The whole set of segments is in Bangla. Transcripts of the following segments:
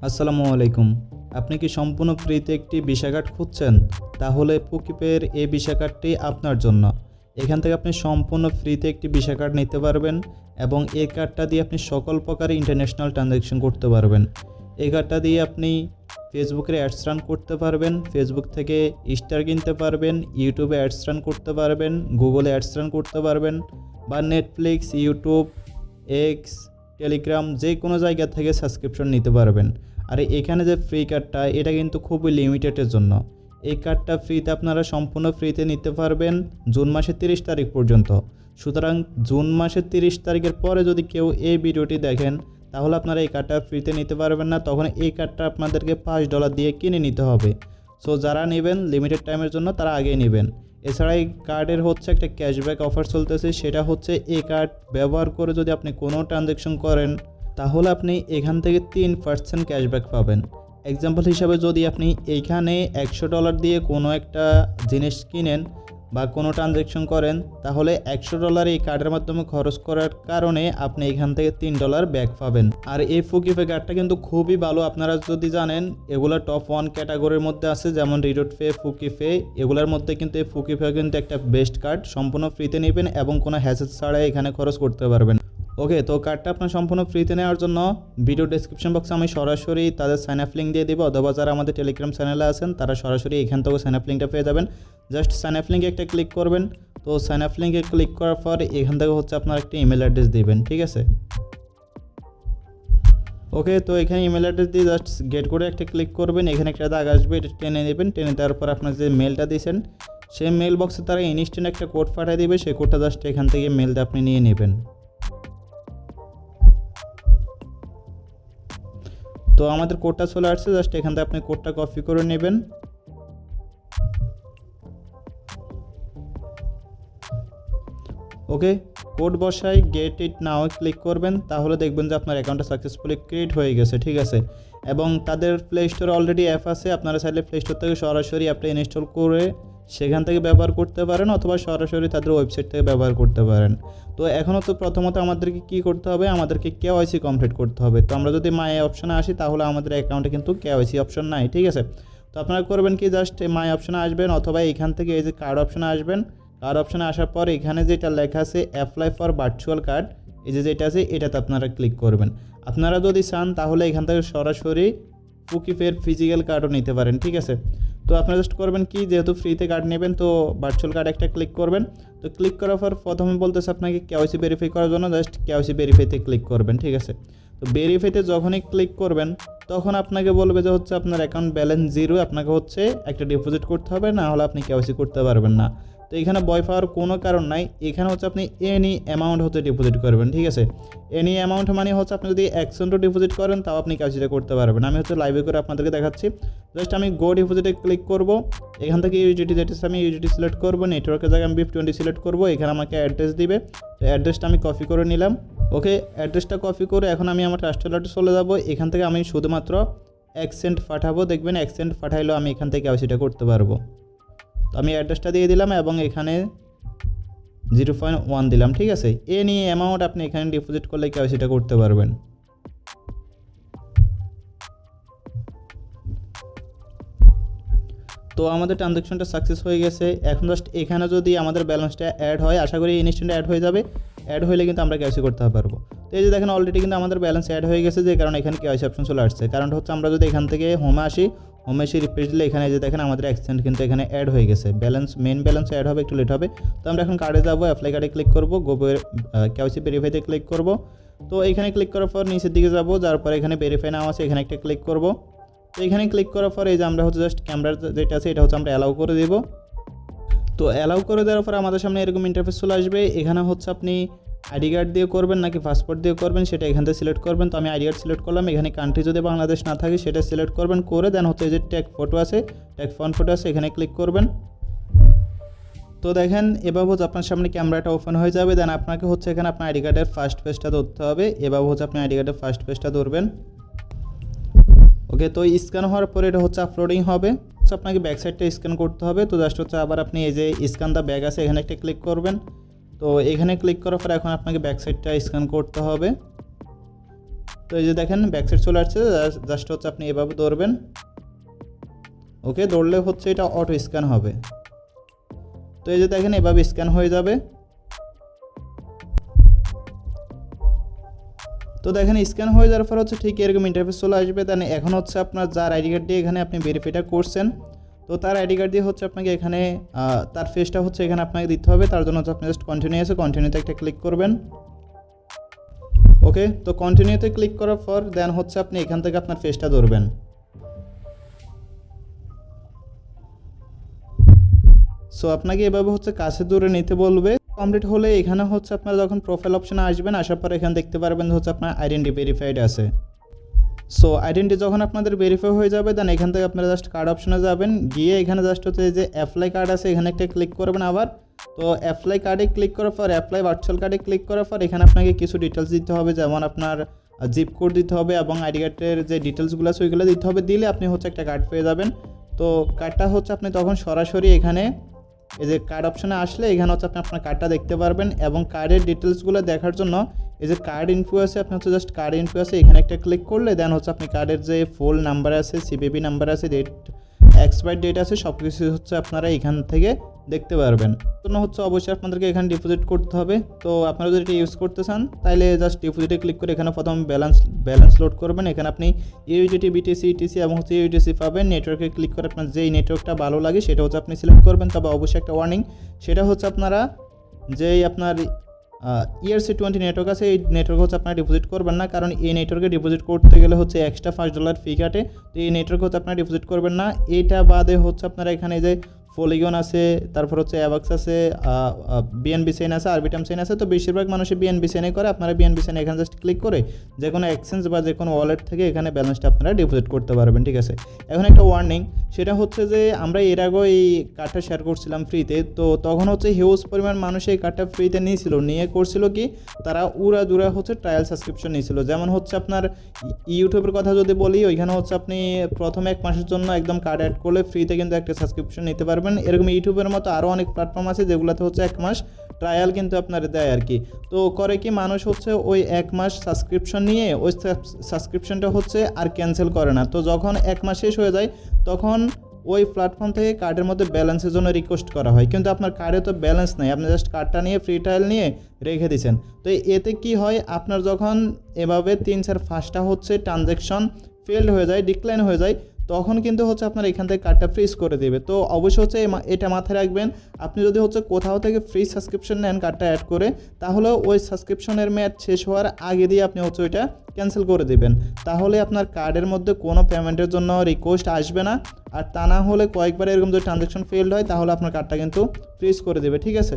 আসসালামু আলাইকুম। আপনি কি সম্পূর্ণ ফ্রিতে একটি ভিসা কার্ড খুঁজছেন? তাহলে ফুকিপের এই ভিসা কার্ডটি আপনার জন্য। এখান থেকে আপনি সম্পূর্ণ ফ্রিতে একটি ভিসা কার্ড নিতে পারবেন এবং এই কার্ডটা দিয়ে আপনি সকল প্রকার ইন্টারন্যাশনাল ট্রানজ্যাকশন করতে পারবেন। এই কার্ডটা দিয়ে আপনি ফেসবুকের অ্যাডস রান করতে পারবেন, ফেসবুক থেকে স্টার কিনতে পারবেন, ইউটিউবে অ্যাডস রান করতে পারবেন, গুগলে অ্যাডস রান করতে পারবেন বা নেটফ্লিক্স, ইউটিউব, এক্স, টেলিগ্রাম যে কোনো জায়গা থেকে সাবস্ক্রিপশন নিতে পারবেন। আর এখানে যে ফ্রি কার্ডটা এটা কিন্তু খুবই লিমিটেডের জন্য। এই কার্ডটা ফ্রিতে আপনারা সম্পূর্ণ ফ্রিতে নিতে পারবেন জুন মাসের 30 তারিখ পর্যন্ত। সুতরাং জুন মাসের 30 তারিখের পরে যদি কেউ এই ভিডিওটি দেখেন তাহলে আপনারা এই কার্ডটা ফ্রিতে নিতে পারবেন না, তখন এই কার্ডটা আপনাদেরকে $5 দিয়ে কিনে নিতে হবে। সো যারা নেবেন লিমিটেড টাইমের জন্য তারা আগেই নেবেন। এছাড়া এই কার্ডের হচ্ছে একটা ক্যাশব্যাক অফার চলতেছে, সেটা হচ্ছে এই কার্ড ব্যবহার করে যদি আপনি কোনো ট্রানজ্যাকশন করেন তাহলে আপনি এখান থেকে 3% ক্যাশব্যাক পাবেন। এক্সাম্পল হিসাবে যদি আপনি এইখানে $100 দিয়ে কোনো একটা জিনিস কিনেন বা কোনো ট্রানজ্যাকশন করেন তাহলে $100 এই কার্ডের মাধ্যমে খরচ করার কারণে আপনি এখান থেকে $3 ব্যাক পাবেন। আর এই ফুকিপে কার্ডটা কিন্তু খুবই ভালো। আপনারা যদি জানেন এগুলো টপ 1 ক্যাটাগরির মধ্যে আছে, যেমন রিডোটপে, ফুকিপে, এগুলোর মধ্যে কিন্তু এই ফুকিপে কিন্তু একটা বেস্ট কার্ড। সম্পূর্ণ ফ্রিতে নেবেন এবং কোনো হ্যাসেল ছাড়াই এখানে খরচ করতে পারবেন। ওকে, তো কার্ডটা আপনার সম্পূর্ণ ফ্রিতে নেওয়ার জন্য ভিডিও ডেসক্রিপশন বক্সে আমি সরাসরি তাদের সাইন আপ লিঙ্ক দিয়ে দেবো, অথবা যারা আমাদের টেলিগ্রাম চ্যানেলে আছেন তারা সরাসরি এখান থেকে সাইন আপ লিঙ্কটা পেয়ে যাবেন। জাস্ট সাইন আপ লিঙ্কে একটা ক্লিক করবেন। তো সাইন আপ লিঙ্কে ক্লিক করার পর এখান থেকে হচ্ছে আপনার একটা ইমেল অ্যাড্রেস দিবেন, ঠিক আছে? ওকে, তো এখানে ইমেল অ্যাড্রেস দিয়ে জাস্ট গেট করে একটা ক্লিক করবেন। এখানে একটা দাগ আসবে, এটা টেনে নেবেন। টেনে দেওয়ার পর আপনার যে মেলটা দিয়েছেন সেই মেল বক্সে তারা ইনস্ট্যান্ট একটা কোড পাঠিয়ে দেবে, সেই কোডটা জাস্ট এখান থেকে মেলটা আপনি নিয়ে নেবেন। তো আমাদের কোডটা চলে আসছে, জাস্ট এখান থেকে আপনি কোডটা কপি করে নেবেন। ওকে, কোড বসাই গেট ইট নাও ক্লিক করবেন, তাহলে দেখবেন যে আপনার অ্যাকাউন্টটা সাকসেসফুলি ক্রিয়েট হয়ে গেছে, ঠিক আছে? এবং তাদের প্লে স্টোরে অলরেডি অ্যাপ আছে, আপনারা চাইলে প্লে স্টোর থেকে সরাসরি অ্যাপটা ইনস্টল করে সেখান থেকে ব্যবহার করতে পারেন, অথবা সরাসরি তাদের ওয়েবসাইট থেকে ব্যবহার করতে পারেন। তো এখনও তো প্রথমত আমাদেরকে কী করতে হবে, আমাদেরকে কেওয়াইসি কমপ্লিট করতে হবে। তো আমরা যদি মাই অপশানে আসি তাহলে আমাদের অ্যাকাউন্টে কিন্তু কেওয়াইসি অপশন নাই, ঠিক আছে? তো আপনারা করবেন কি, জাস্ট মাই অপশানে আসবেন অথবা এখান থেকে এই যে কার্ড অপশানে আসবেন। কার্ড অপশানে আসার পর এখানে যেটা লেখা আছে অ্যাপ্লাই ফর ভার্চুয়াল কার্ড, এই যে যেটা আছে এটাতে আপনারা ক্লিক করবেন। আপনারা যদি চান তাহলে এখান থেকে সরাসরি ফুকিপের ফিজিক্যাল কার্ডও নিতে পারেন, ঠিক আছে? তো আপনারা জাস্ট করবেন কি, যেহেতু ফ্রিতে কার্ড নেবেন তো ভার্চুয়াল কার্ড একটা ক্লিক করবেন। তো ক্লিক করার পর প্রথমে বলতেছে আপনাকে কেওয়াইসি ভেরিফাই করার জন্য, জাস্ট কেওয়াইসি ভেরিফাইতে ক্লিক করবেন, ঠিক আছে? তো ভেরিফাইতে যখনই ক্লিক করবেন তখন আপনাকে বলবে যে হচ্ছে আপনার অ্যাকাউন্ট ব্যালেন্স 0, আপনাকে হচ্ছে একটা ডিপোজিট করতে হবে, না হলে আপনি কেওয়াইসি করতে পারবেন না। তো এখানে ভয় পাওয়ার কোনো কারণ নাই, এখানে হচ্ছে আপনি এনি অ্যামাউন্ট হতে ডিপোজিট করবেন, ঠিক আছে? এনি অ্যামাউন্ট মানে হচ্ছে আপনি যদি 100 ডিপোজিট করেন তাও আপনি কেওয়াইসিটা করতে পারবেন। আমি হচ্ছে লাইভে করে আপনাদেরকে দেখাচ্ছি। জাস্ট আমি গো ডিপোজিটে ক্লিক করব। এখান থেকে ইউজিটি যেটা আমি ইউজিটি সিলেক্ট করবো, নেটওয়ার্কের জায়গায় আমি BIP20 সিলেক্ট করবো। এখানে আমাকে অ্যাড্রেস দিবে, তো অ্যাড্রেসটা আমি কপি করে নিলাম। ওকে, অ্যাড্রেসটা কপি করে এখন আমি আমার ট্রাস্টেড ওয়ালেটে চলে যাব। এখান থেকে আমি শুধুমাত্র 1 সেন্ট পাঠাবো, দেখবেন 1 সেন্ট পাঠাইলেও আমি এখান থেকে কেওয়াইসিটা করতে পারবো। তো আমি অ্যাড্রেসটা দিয়ে দিলাম এবং এখানে 0.1 দিলাম, ঠিক আছে? এ নিয়ে অ্যামাউন্ট আপনি এখানে ডিপোজিট করলে কেওয়াইসিটা করতে পারবেন। তো আমাদের ট্রানজ্যাকশনটা সাকসেস হয়ে গেছে। এখন জাস্ট এখানে যদি আমাদের ব্যালেন্সটা অ্যাড হয়, আশা করি ইনস্ট্যান্ট অ্যাড হয়ে যাবে। অ্যাড হলে কিন্তু আমরা কেওয়াইসি করতে পারবো। তো এই যে দেখেন অলরেডি কিন্তু আমাদের ব্যালেন্স অ্যাড হয়ে গেছে, যে কারণে এখানে কেওয়াইসি অপশন চলে আসছে। কারণটা হচ্ছে আমরা যদি এখান থেকে হোমে আসি, হোমে এসে রিফ্রেশ দিলে এখানে যে দেখেন আমাদের এক্সচেঞ্জ কিন্তু এখানে অ্যাড হয়ে গেছে। ব্যালেন্স মেন ব্যালেন্স অ্যাড হবে, একটু লেট হবে। তো আমরা এখন কার্ডে যাবো, অ্যাপ্লাই কার্ডে ক্লিক করবো, কেওয়াইসি ভেরিফাইতে ক্লিক করবো। তো এখানে ক্লিক করার পর নিচের দিকে যাবো, যার পর এখানে ভেরিফাই নাও আছে, এখানে একটা ক্লিক করবো। তো এখানে ক্লিক করার পর এই যে আমরা হচ্ছে জাস্ট ক্যামেরার যেটা আছে এটা হচ্ছে আমরা অ্যালাউ করে দেব। তো অ্যালাউ করে দেওয়ার পর আমাদের সামনে এরকম ইন্টারফেস চলে আসবে। এখানে হচ্ছে আপনি আইডি কার্ড দিয়ে করবেন নাকি পাসপোর্ট দিয়ে করবেন সেটা এখান থেকে সিলেক্ট করবেন। তো আমি আইডি কার্ড সিলেক্ট করলাম। এখানে কান্ট্রি যদি বাংলাদেশ না থাকে সেটা সিলেক্ট করবেন, করে দেন হচ্ছে এই যে ট্যাগ ফটো আছে, ট্যাগ ফোন ফটো আছে, এখানে ক্লিক করবেন। তো দেখেন এভাবে হচ্ছে আপনার সামনে ক্যামেরাটা ওপেন হয়ে যাবে। দেন আপনাকে হচ্ছে এখানে আপনার আইডি কার্ডের ফার্স্ট পেজটা ধরতে হবে। এভাবে হচ্ছে আপনি আইডি কার্ডের ফার্স্ট পেজটা ধরবেন। ওকে, তো স্ক্যান হওয়ার পরে এটা হচ্ছে আপলোডিং হবে। আপনাকে ব্যাক সাইডটা স্ক্যান করতে হবে। তো জাস্ট হচ্ছে আবার আপনি এই যে স্ক্যান দ্য ব্যাগ আছে এখানে একটা ক্লিক করবেন। তো এখানে ক্লিক করার পর এখন আপনাকে ব্যাক সাইডটা স্ক্যান করতে হবে। তো এই যে দেখেন ব্যাকসাইড চলে আসছে, জাস্ট হচ্ছে আপনি এভাবে ধরবেন। ওকে, ধরলে হচ্ছে এটা অটো স্ক্যান হবে। তো এই যে দেখেন এভাবে স্ক্যান হয়ে যাবে। তো দেখেন স্ক্যান হয়ে যাওয়ার পর হচ্ছে ঠিক এরকম ইন্টারফেস চলে আসবে। দেন এখন হচ্ছে আপনার যার আইডি কার্ড দিয়ে এখানে আপনি ভেরিফাইটা করছেন, তো তার আইডি কার্ড দিয়ে হচ্ছে আপনাকে এখানে তার ফেসটা হচ্ছে এখানে আপনাকে দিতে হবে। তার জন্য হচ্ছে আপনি জাস্ট কন্টিনিউতে একটা ক্লিক করবেন। ওকে, তো কন্টিনিউতে ক্লিক করার পর দেন হচ্ছে আপনি এখান থেকে আপনার ফেসটা ধরবেন। সো আপনাকে এভাবে হচ্ছে কাছে দূরে নিতে বলবে। কমপ্লিট হলে এখানে হচ্ছে আপনারা যখন প্রোফাইল অপশনে আসবেন, আসার পর এখানে দেখতে পারবেন হচ্ছে আপনার আইডেন্টি ভেরিফাইড আছে। সো আইডেন্টি যখন আপনাদের ভেরিফাই হয়ে যাবে, দেন এখান থেকে আপনারা জাস্ট কার্ড অপশনে যাবেন, গিয়ে এখানে জাস্ট হচ্ছে যে অ্যাপ্লাই কার্ড আছে এখানে একটা ক্লিক করবেন আবার। তো অ্যাপ্লাই কার্ডে ক্লিক করার পর অ্যাপ্লাই ভার্চুয়াল কার্ডে ক্লিক করার পর এখানে আপনাকে কিছু ডিটেলস দিতে হবে, যেমন আপনার জিপ কোড দিতে হবে এবং আইডি কার্ডের যে ডিটেলসগুলো আছে ওইগুলো দিতে হবে। দিলে আপনি হচ্ছে একটা কার্ড পেয়ে যাবেন। তো কার্ডটা হচ্ছে আপনি তখন সরাসরি এখানে এই যে কার্ড অপশানে আসলে এখানে হচ্ছে আপনি আপনার কার্ডটা দেখতে পারবেন এবং কার্ডের ডিটেলসগুলো দেখার জন্য এই যে কার্ড ইনফো আছে, আপনি হচ্ছে জাস্ট কার্ড ইনফো আছে এখানে একটা ক্লিক করলে দেন হচ্ছে আপনি কার্ডের যে ফুল নাম্বার আছে, সিবিবি নাম্বার আছে, ডেট এক্সপায়ার ডেট আছে, সব কিছু হচ্ছে আপনারা এখান থেকে দেখতে পারবেন। জন্য হচ্ছে অবশ্যই আপনাদেরকে এখানে ডিপোজিট করতে হবে। তো আপনারা যদি এটা ইউজ করতে চান তাহলে জাস্ট ডিপোজিটে ক্লিক করে এখানে প্রথম ব্যালেন্স লোড করবেন। এখানে আপনি ইউজিটি, বিটিসি, ইটিসি এবং হচ্ছে ইউটিসি পাবেন। নেটওয়ার্কে ক্লিক করে আপনার যেই নেটওয়ার্কটা ভালো লাগে সেটা হচ্ছে আপনি সিলেক্ট করবেন। তবে অবশ্যই একটা ওয়ার্নিং, সেটা হচ্ছে আপনারা যেই আপনার ERC20 নেটওয়ার্ক আছে এই নেটওয়ার্ক হচ্ছে আপনারা ডিপোজিট করবেন না, কারণ এই নেটওয়ার্কে ডিপোজিট করতে গেলে হচ্ছে এক্সট্রা $5 ফি কাটে। তো এই নেটওয়ার্ক হচ্ছে আপনারা ডিপোজিট করবেন না। এইটা বাদে হচ্ছে আপনারা এখানে যে পলিগন আছে, তারপর হচ্ছে অ্যাভাক্স আছে, বিএনবি চেইন আছে, আরবিটাম চেইন আছে। তো বেশিরভাগ মানুষই বিএনবি চেইনে করে। আপনারা বিএনবি চেইনে এখানে জাস্ট ক্লিক করে যে কোনো এক্সচেঞ্জ বা যে কোনো ওয়ালেট থেকে এখানে ব্যালেন্সটা আপনারা ডিপোজিট করতে পারবেন। ঠিক আছে, এখন একটা ওয়ার্নিং, সেটা হচ্ছে যে আমরা এর আগেও এই কার্ডটা শেয়ার করছিলাম ফ্রিতে। তো তখন হচ্ছে হিউজ পরিমাণ মানুষ এই কার্ডটা ফ্রিতে নিয়েছিল, নিয়ে করছিল কি তারা উড়া হচ্ছে ট্রায়াল সাবস্ক্রিপশন নিয়েছিল। যেমন হচ্ছে আপনার ইউটিউবের কথা যদি বলি, ওইখানে হচ্ছে আপনি প্রথম 1 মাসের জন্য একদম কার্ড অ্যাড করলে ফ্রিতে কিন্তু একটা সাবস্ক্রিপশন নিতে পারবেন। এরকম ইউটিউবের মতো আরও অনেক প্ল্যাটফর্ম আছে যেগুলোতে হচ্ছে 1 মাস ট্রায়াল কিন্তু আপনার দেয় আর কি। তো করে কি মানুষ হচ্ছে ওই 1 মাস সাবস্ক্রিপশন নিয়ে ওই সাবস্ক্রিপশনটা হচ্ছে আর ক্যান্সেল করে না। তো যখন 1 মাস শেষ হয়ে যায় তখন ওই প্ল্যাটফর্ম থেকে কার্ডের মধ্যে ব্যালেন্সের জন্য রিকোয়েস্ট করা হয়, কিন্তু আপনার কার্ডে তো ব্যালেন্স নেই, আপনি জাস্ট কার্ডটা নিয়ে ফ্রি ট্রায়াল নিয়ে রেখে দিয়েছেন। তো এতে কি হয়, আপনার যখন এভাবে 3-4-5টা হচ্ছে ট্রানজ্যাকশন ফেলড হয়ে যায়, ডিক্লাইন হয়ে যায়, তখন কিন্তু হচ্ছে আপনার এখান থেকে কার্ডটা ফ্রিজ করে দেবে। তো অবশ্যই হচ্ছে এটা মাথায় রাখবেন, আপনি যদি হচ্ছে কোথাও থেকে ফ্রি সাবস্ক্রিপশন নেন কার্ডটা অ্যাড করে, তাহলে ওই সাবস্ক্রিপশনের মেয়াদ শেষ হওয়ার আগে দিয়ে আপনি হচ্ছে ওইটা ক্যান্সেল করে দেবেন। তাহলে আপনার কার্ডের মধ্যে কোনো পেমেন্টের জন্য রিকোয়েস্ট আসবে না। আর তা না হলে কয়েকবার এরকম যদি ট্রানজ্যাকশন ফেলড হয় তাহলে আপনার কার্ডটা কিন্তু ফ্রিজ করে দেবে। ঠিক আছে,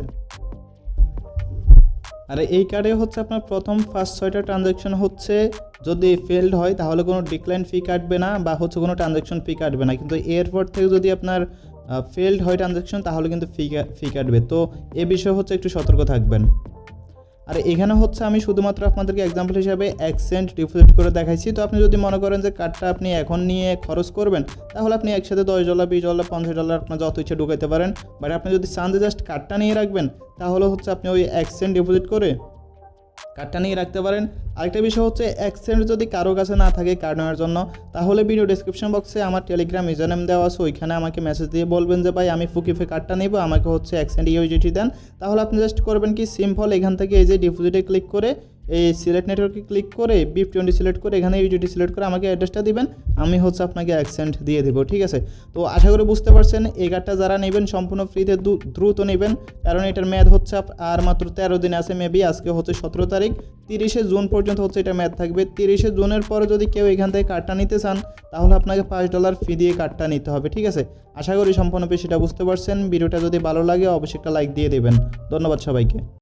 আর এই কার্ডে হচ্ছে আপনার প্রথম 5-6টা ট্রানজ্যাকশন হচ্ছে যদি ফেলড হয় তাহলে কোনো ডিক্লাইন ফি কাটবে না বা হচ্ছে কোনো ট্রানজ্যাকশন ফি কাটবে না, কিন্তু এরপর থেকে যদি আপনার ফেলড হয় ট্রানজ্যাকশন তাহলে কিন্তু ফি কাটবে। তো এ বিষয়ে হচ্ছে একটু সতর্ক থাকবেন। আর এখানে হচ্ছে আমি শুধুমাত্র আপনাদেরকে এক্সাম্পল হিসাবে $1 ডিপোজিট করে দেখাইছি। তো আপনি যদি মনে করেন যে কার্ডটা আপনি এখন নিয়ে খরচ করবেন তাহলে আপনি একসাথে $10, $20, $50 আপনার যত ইচ্ছে ঢুকাইতে পারেন। বাট আপনি যদি চান যে জাস্ট কার্ডটা নিয়ে রাখবেন তাহলে হচ্ছে আপনি ওই $1 ডিপোজিট করে কার্ডটা নিয়ে রাখতে পারেন। আরেকটা বিষয় হচ্ছে $1 যদি কারো কাছে না থাকে কার্ড নেওয়ার জন্য, তাহলে ভিডিও ডেসক্রিপশন বক্সে আমার টেলিগ্রাম ইউজারনেম দেওয়া আছে, ওইখানে আমাকে মেসেজ দিয়ে বলবেন যে ভাই আমি ফুকিফে কার্ডটা নেব, আমাকে হচ্ছে $1 ইউজিটি দেন। তাহলে আপনি জাস্ট করবেন কি সিম্পল, এখান থেকে এই যে ডিপোজিটে ক্লিক করে এই সিলেক্ট নেটওয়ার্কে ক্লিক করে BIP20 সিলেক্ট করে এখানে ইউজিটি সিলেক্ট করে আমাকে অ্যাড্রেসটা দিবেন, আমি হচ্ছে আপনাকে $1 দিয়ে দেবো। ঠিক আছে, তো আশা করি বুঝতে পারছেন। এই কার্ডটা যারা নেবেন সম্পূর্ণ ফ্রিতে দ্রুত নেবেন, কারণ এটার মেয়াদ হচ্ছে আর মাত্র 13 দিন আছে। মেবি আজকে হচ্ছে 17 তারিখ, 30শে জুন পর্যন্ত হচ্ছে এটা মেয়াদ থাকবে। 30শে জুনের পরে যদি কেউ এখান থেকে কার্ডটা নিতে চান তাহলে আপনাকে $5 ফি দিয়ে কার্ডটা নিতে হবে। ঠিক আছে, আশা করি সম্পূর্ণ বিষয়টা বুঝতে পারছেন। ভিডিওটা যদি ভালো লাগে অবশ্যই একটা লাইক দিয়ে দেবেন। ধন্যবাদ সবাইকে।